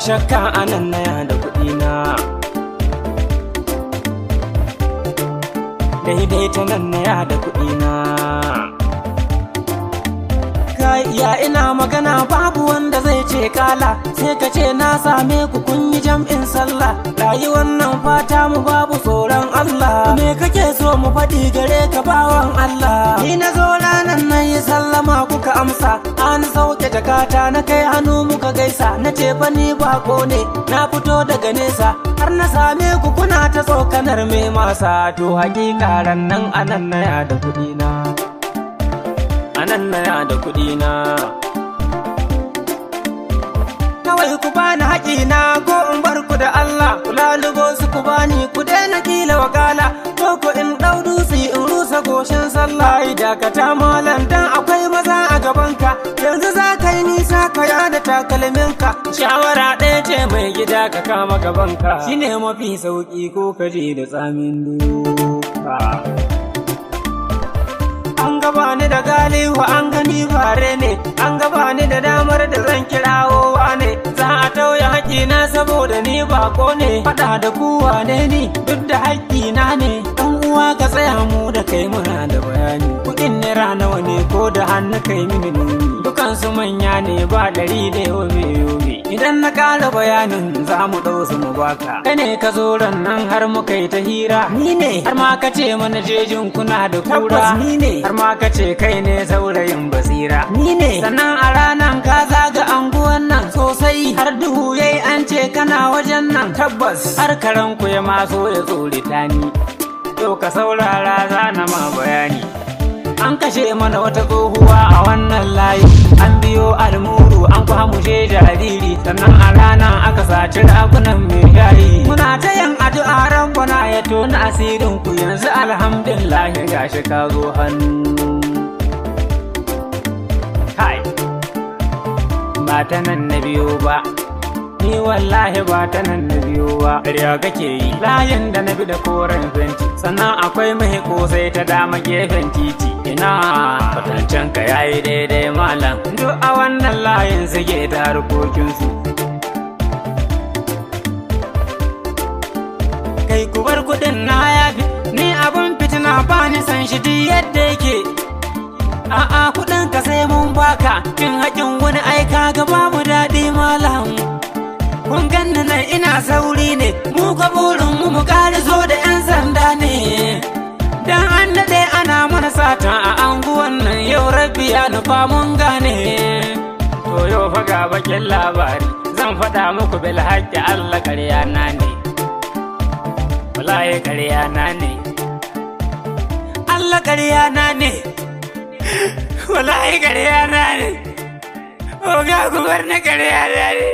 shakka anan na ya da kuɗi na daidai ta nan na ya da kuɗi na ya ina magana babu wanda zai ce kala sai ka ce na same ku kun yi jam'in sallah rayuwar nan fata mu babu tsoron Allah me kake so mu faɗi gare ka bawan Allah ni na zo ranan nan yi sallama kuka amsa an sauke jakata na kai hannu muka gaisa na ce fa ni bako ne na fito daga nesa har na same ku kuna ta tsokanar me masa to hakika ran nan anan na ya da kuɗi na anan na ya da kuɗi na kawai ku bani haƙina ko in bar ku da Allah ku lalubo su ku bani ku daina kila wakala ko ku in ɗau dutse in rusa goshin sallah dakata malam dan akwai maza a gabanka yanzu za ka yi nisa ka yada takalminka shawara ɗaya ce mai gida ka kama gabanka shine mafi sauƙi ko ka je da tsamin duka an gaba ni da galihu an gani bare ne an gaba ni da damar da zan kirawo ne za a tauye haƙƙina saboda ni bako ne faɗa da kuwa ne ni duk da haƙƙina ne ɗan uwa ka tsaya mu da kai muna da bayani kuɗin naira nawa ne ko da hannu kai mini nuni dukansu manya ne ba ɗari da yobe idan na ƙara bayanin za mu ɗau su mu baka kai ne ka zo ran nan har muka yi ta hira ni ne har ma ka ce mana jejin kuna da kura ni ne har ma ka ce kai ne saurayin basira ni ne sannan a ranan ka zaga anguwan nan sosai har duhu yayi an ce kana wajen nan tabbas har karan ku ya maso ya tsorita ni to ka saurara zana ma bayani an kashe mana wata tsohuwa a wannan layi an biyo almuru an kwamushe jariri sannan a ranar aka saci ragunan mai shayi muna ta yin addu'a rabbana ya tona asirin ku yanzu alhamdulillah gashi ka zo hannu ba ta nan na biyo ba ni wallahi ba ta nan na biyo ba ƙarya kake yi layin da na bi da koren fenti sannan akwai mai kosai ta dama gefen titi ina kwatancen ka yayi daidai malam duk a wannan layin suke da harkokinsu kai ku bar kuɗin na yafi ni abun fitina ba ni san shi duk yadda yake a'a kuɗin ka sai mun baka kin haƙin wani aika ga babu daɗi malam kun ganni nan ina sauri ne mu ka burin mu ƙariso da 'yan sanda ne dan an daɗe ana mana sata a anguwan nan yau rabbi ya nufa mun gane to yau fa ga bakin labari zan faɗa muku bil haƙƙi Allah ƙarya na ne wallahi ƙarya na ne Allah ƙarya na ne wallahi ƙarya na ne oga gubar na ƙarya na ne